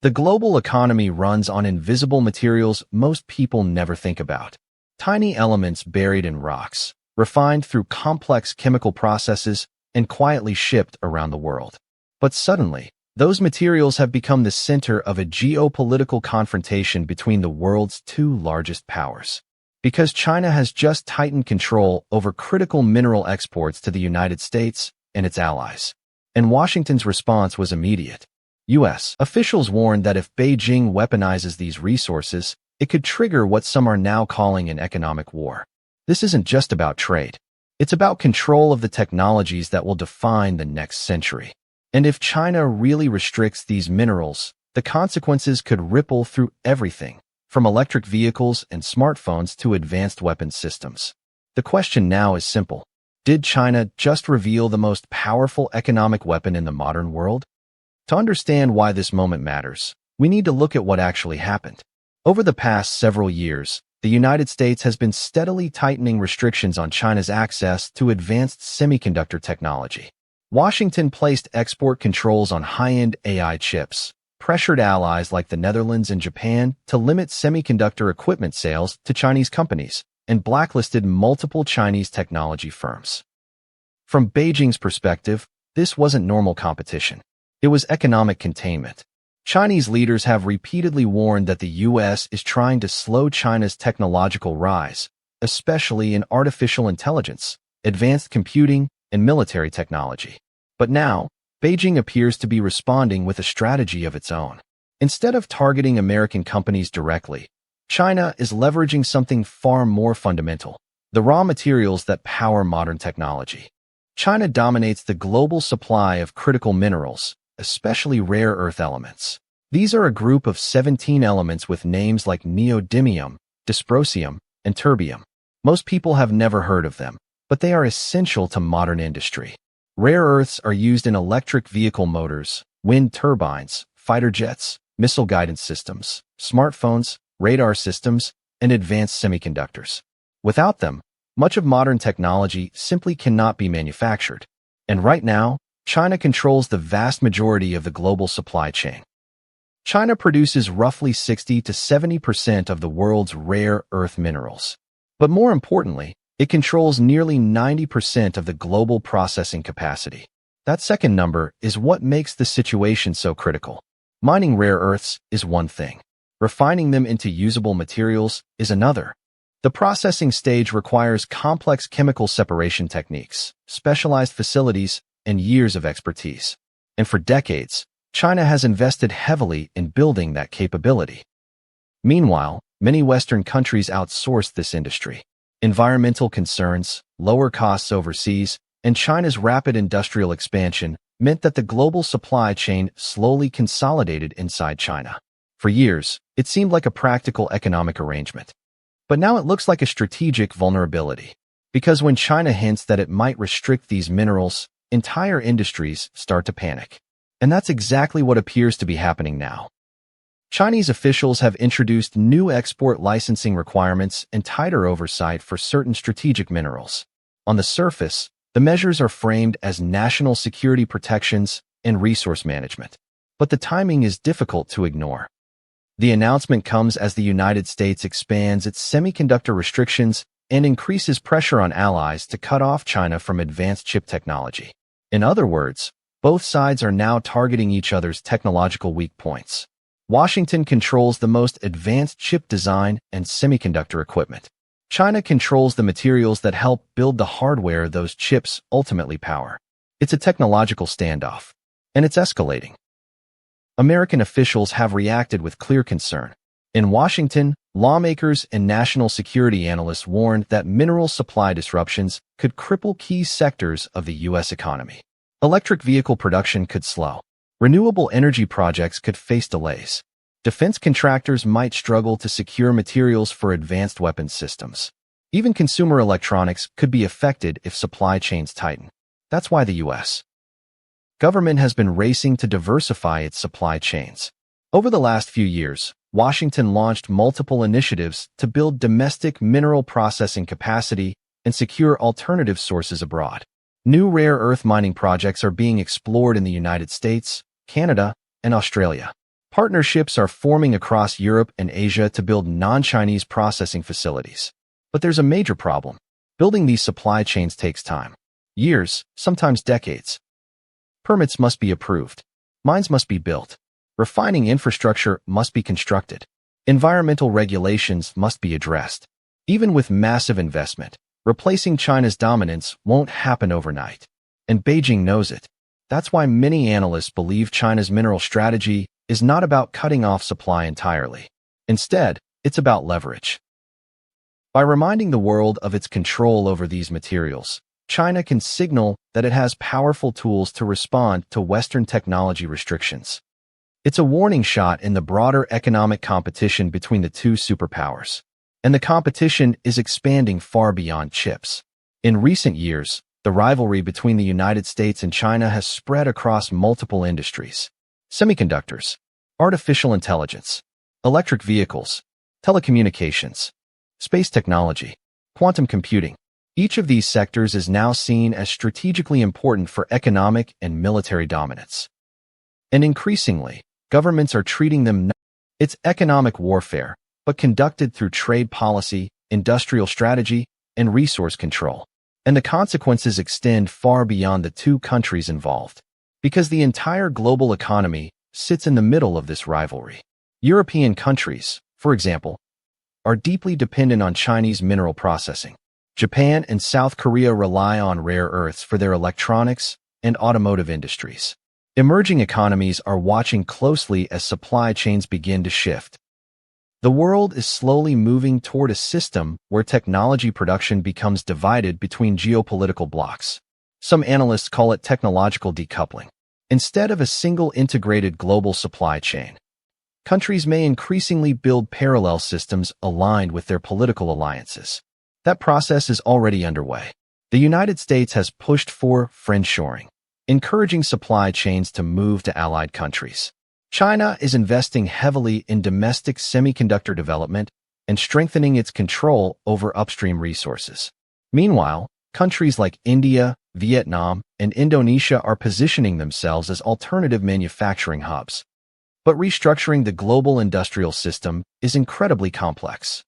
The global economy runs on invisible materials most people never think about. Tiny elements buried in rocks, refined through complex chemical processes, and quietly shipped around the world. But suddenly, those materials have become the center of a geopolitical confrontation between the world's two largest powers. Because China has just tightened control over critical mineral exports to the United States and its allies. And Washington's response was immediate. U.S. officials warned that if Beijing weaponizes these resources, it could trigger what some are now calling an economic war. This isn't just about trade. It's about control of the technologies that will define the next century. And if China really restricts these minerals, the consequences could ripple through everything, from electric vehicles and smartphones to advanced weapons systems. The question now is simple. Did China just reveal the most powerful economic weapon in the modern world? To understand why this moment matters, we need to look at what actually happened. Over the past several years, the United States has been steadily tightening restrictions on China's access to advanced semiconductor technology. Washington placed export controls on high-end AI chips, pressured allies like the Netherlands and Japan to limit semiconductor equipment sales to Chinese companies, and blacklisted multiple Chinese technology firms. From Beijing's perspective, this wasn't normal competition. It was economic containment. Chinese leaders have repeatedly warned that the U.S. is trying to slow China's technological rise, especially in artificial intelligence, advanced computing, and military technology. But now, Beijing appears to be responding with a strategy of its own. Instead of targeting American companies directly, China is leveraging something far more fundamental: the raw materials that power modern technology. China dominates the global supply of critical minerals, especially rare earth elements. These are a group of 17 elements with names like neodymium, dysprosium, and terbium. Most people have never heard of them, but they are essential to modern industry. Rare earths are used in electric vehicle motors, wind turbines, fighter jets, missile guidance systems, smartphones, radar systems, and advanced semiconductors. Without them, much of modern technology simply cannot be manufactured. And right now, China controls the vast majority of the global supply chain. China produces roughly 60 to 70% of the world's rare earth minerals. But more importantly, it controls nearly 90% of the global processing capacity. That second number is what makes the situation so critical. Mining rare earths is one thing. Refining them into usable materials is another. The processing stage requires complex chemical separation techniques, specialized facilities, and years of expertise. And for decades, China has invested heavily in building that capability. Meanwhile, many Western countries outsourced this industry. Environmental concerns, lower costs overseas, and China's rapid industrial expansion meant that the global supply chain slowly consolidated inside China. For years, it seemed like a practical economic arrangement. But now it looks like a strategic vulnerability. Because when China hints that it might restrict these minerals, entire industries start to panic. And that's exactly what appears to be happening now. Chinese officials have introduced new export licensing requirements and tighter oversight for certain strategic minerals. On the surface, the measures are framed as national security protections and resource management. But the timing is difficult to ignore. The announcement comes as the United States expands its semiconductor restrictions and increases pressure on allies to cut off China from advanced chip technology. In other words, both sides are now targeting each other's technological weak points. Washington controls the most advanced chip design and semiconductor equipment. China controls the materials that help build the hardware those chips ultimately power. It's a technological standoff, and it's escalating. American officials have reacted with clear concern. In Washington, lawmakers and national security analysts warned that mineral supply disruptions could cripple key sectors of the U.S. economy. Electric vehicle production could slow. Renewable energy projects could face delays. Defense contractors might struggle to secure materials for advanced weapons systems. Even consumer electronics could be affected if supply chains tighten. That's why the U.S. government has been racing to diversify its supply chains. Over the last few years, Washington launched multiple initiatives to build domestic mineral processing capacity and secure alternative sources abroad. New rare earth mining projects are being explored in the United States, Canada, and Australia. Partnerships are forming across Europe and Asia to build non-Chinese processing facilities. But there's a major problem. Building these supply chains takes time. Years, sometimes decades. Permits must be approved. Mines must be built. Refining infrastructure must be constructed. Environmental regulations must be addressed. Even with massive investment, replacing China's dominance won't happen overnight. And Beijing knows it. That's why many analysts believe China's mineral strategy is not about cutting off supply entirely. Instead, it's about leverage. By reminding the world of its control over these materials, China can signal that it has powerful tools to respond to Western technology restrictions. It's a warning shot in the broader economic competition between the two superpowers. And the competition is expanding far beyond chips. In recent years, the rivalry between the United States and China has spread across multiple industries. Semiconductors, artificial intelligence, electric vehicles, telecommunications, space technology, quantum computing. Each of these sectors is now seen as strategically important for economic and military dominance. And increasingly, governments are treating them not as economic warfare, but conducted through trade policy, industrial strategy, and resource control. And the consequences extend far beyond the two countries involved, because the entire global economy sits in the middle of this rivalry. European countries, for example, are deeply dependent on Chinese mineral processing. Japan and South Korea rely on rare earths for their electronics and automotive industries. Emerging economies are watching closely as supply chains begin to shift. The world is slowly moving toward a system where technology production becomes divided between geopolitical blocs. Some analysts call it technological decoupling. Instead of a single integrated global supply chain, countries may increasingly build parallel systems aligned with their political alliances. That process is already underway. The United States has pushed for friendshoring, encouraging supply chains to move to allied countries. China is investing heavily in domestic semiconductor development and strengthening its control over upstream resources. Meanwhile, countries like India, Vietnam, and Indonesia are positioning themselves as alternative manufacturing hubs. But restructuring the global industrial system is incredibly complex.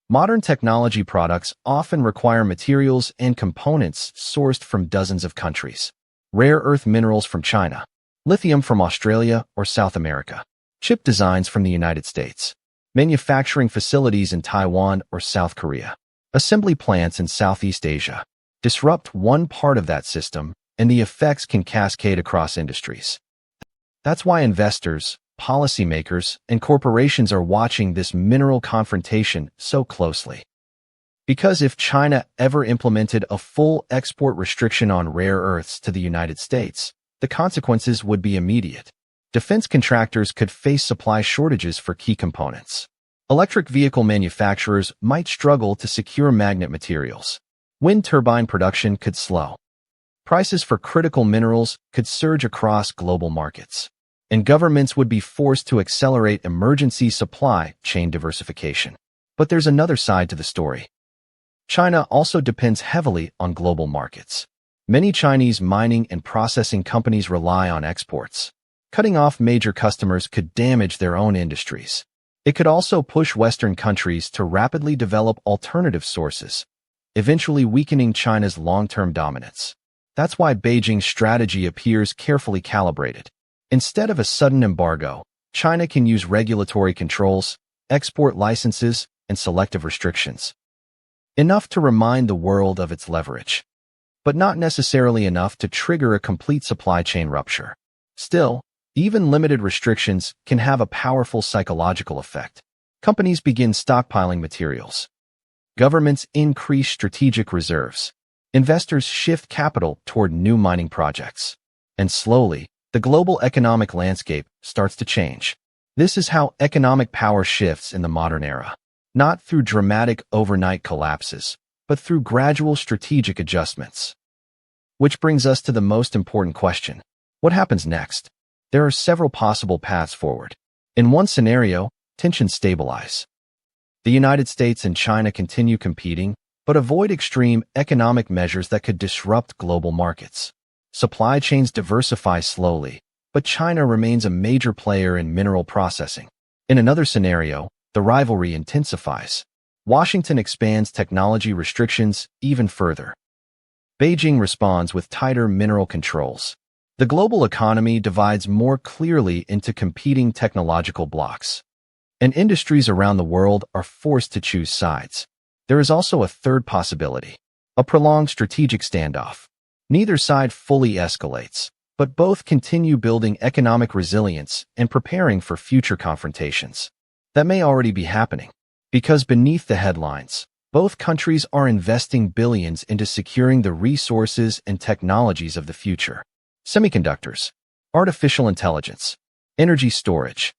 Modern technology products often require materials and components sourced from dozens of countries. Rare earth minerals from China, lithium from Australia or South America, chip designs from the United States, manufacturing facilities in Taiwan or South Korea, assembly plants in Southeast Asia. Disrupt one part of that system, and the effects can cascade across industries. That's why investors, policymakers, and corporations are watching this mineral confrontation so closely. Because if China ever implemented a full export restriction on rare earths to the United States, the consequences would be immediate. Defense contractors could face supply shortages for key components. Electric vehicle manufacturers might struggle to secure magnet materials. Wind turbine production could slow. Prices for critical minerals could surge across global markets. And governments would be forced to accelerate emergency supply chain diversification. But there's another side to the story. China also depends heavily on global markets. Many Chinese mining and processing companies rely on exports. Cutting off major customers could damage their own industries. It could also push Western countries to rapidly develop alternative sources, eventually weakening China's long-term dominance. That's why Beijing's strategy appears carefully calibrated. Instead of a sudden embargo, China can use regulatory controls, export licenses, and selective restrictions. Enough to remind the world of its leverage, but not necessarily enough to trigger a complete supply chain rupture. Still, even limited restrictions can have a powerful psychological effect. Companies begin stockpiling materials. Governments increase strategic reserves. Investors shift capital toward new mining projects. And slowly, the global economic landscape starts to change. This is how economic power shifts in the modern era. Not through dramatic overnight collapses, but through gradual strategic adjustments. Which brings us to the most important question. What happens next? There are several possible paths forward. In one scenario, tensions stabilize. The United States and China continue competing, but avoid extreme economic measures that could disrupt global markets. Supply chains diversify slowly, but China remains a major player in mineral processing. In another scenario, the rivalry intensifies. Washington expands technology restrictions even further. Beijing responds with tighter mineral controls. The global economy divides more clearly into competing technological blocks, and industries around the world are forced to choose sides. There is also a third possibility: a prolonged strategic standoff. Neither side fully escalates, but both continue building economic resilience and preparing for future confrontations. That may already be happening, because beneath the headlines, both countries are investing billions into securing the resources and technologies of the future. Semiconductors, artificial intelligence, energy storage,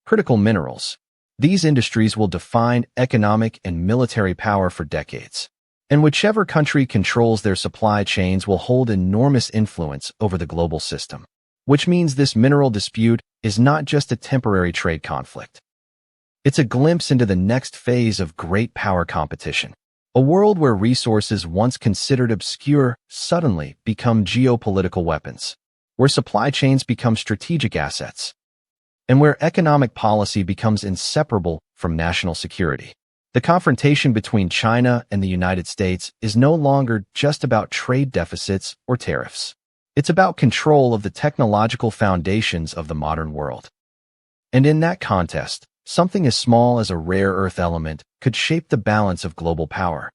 critical minerals. These industries will define economic and military power for decades. And whichever country controls their supply chains will hold enormous influence over the global system. Which means this mineral dispute is not just a temporary trade conflict. It's a glimpse into the next phase of great power competition. A world where resources once considered obscure suddenly become geopolitical weapons, where supply chains become strategic assets, and where economic policy becomes inseparable from national security. The confrontation between China and the United States is no longer just about trade deficits or tariffs. It's about control of the technological foundations of the modern world. And in that contest, something as small as a rare earth element could shape the balance of global power.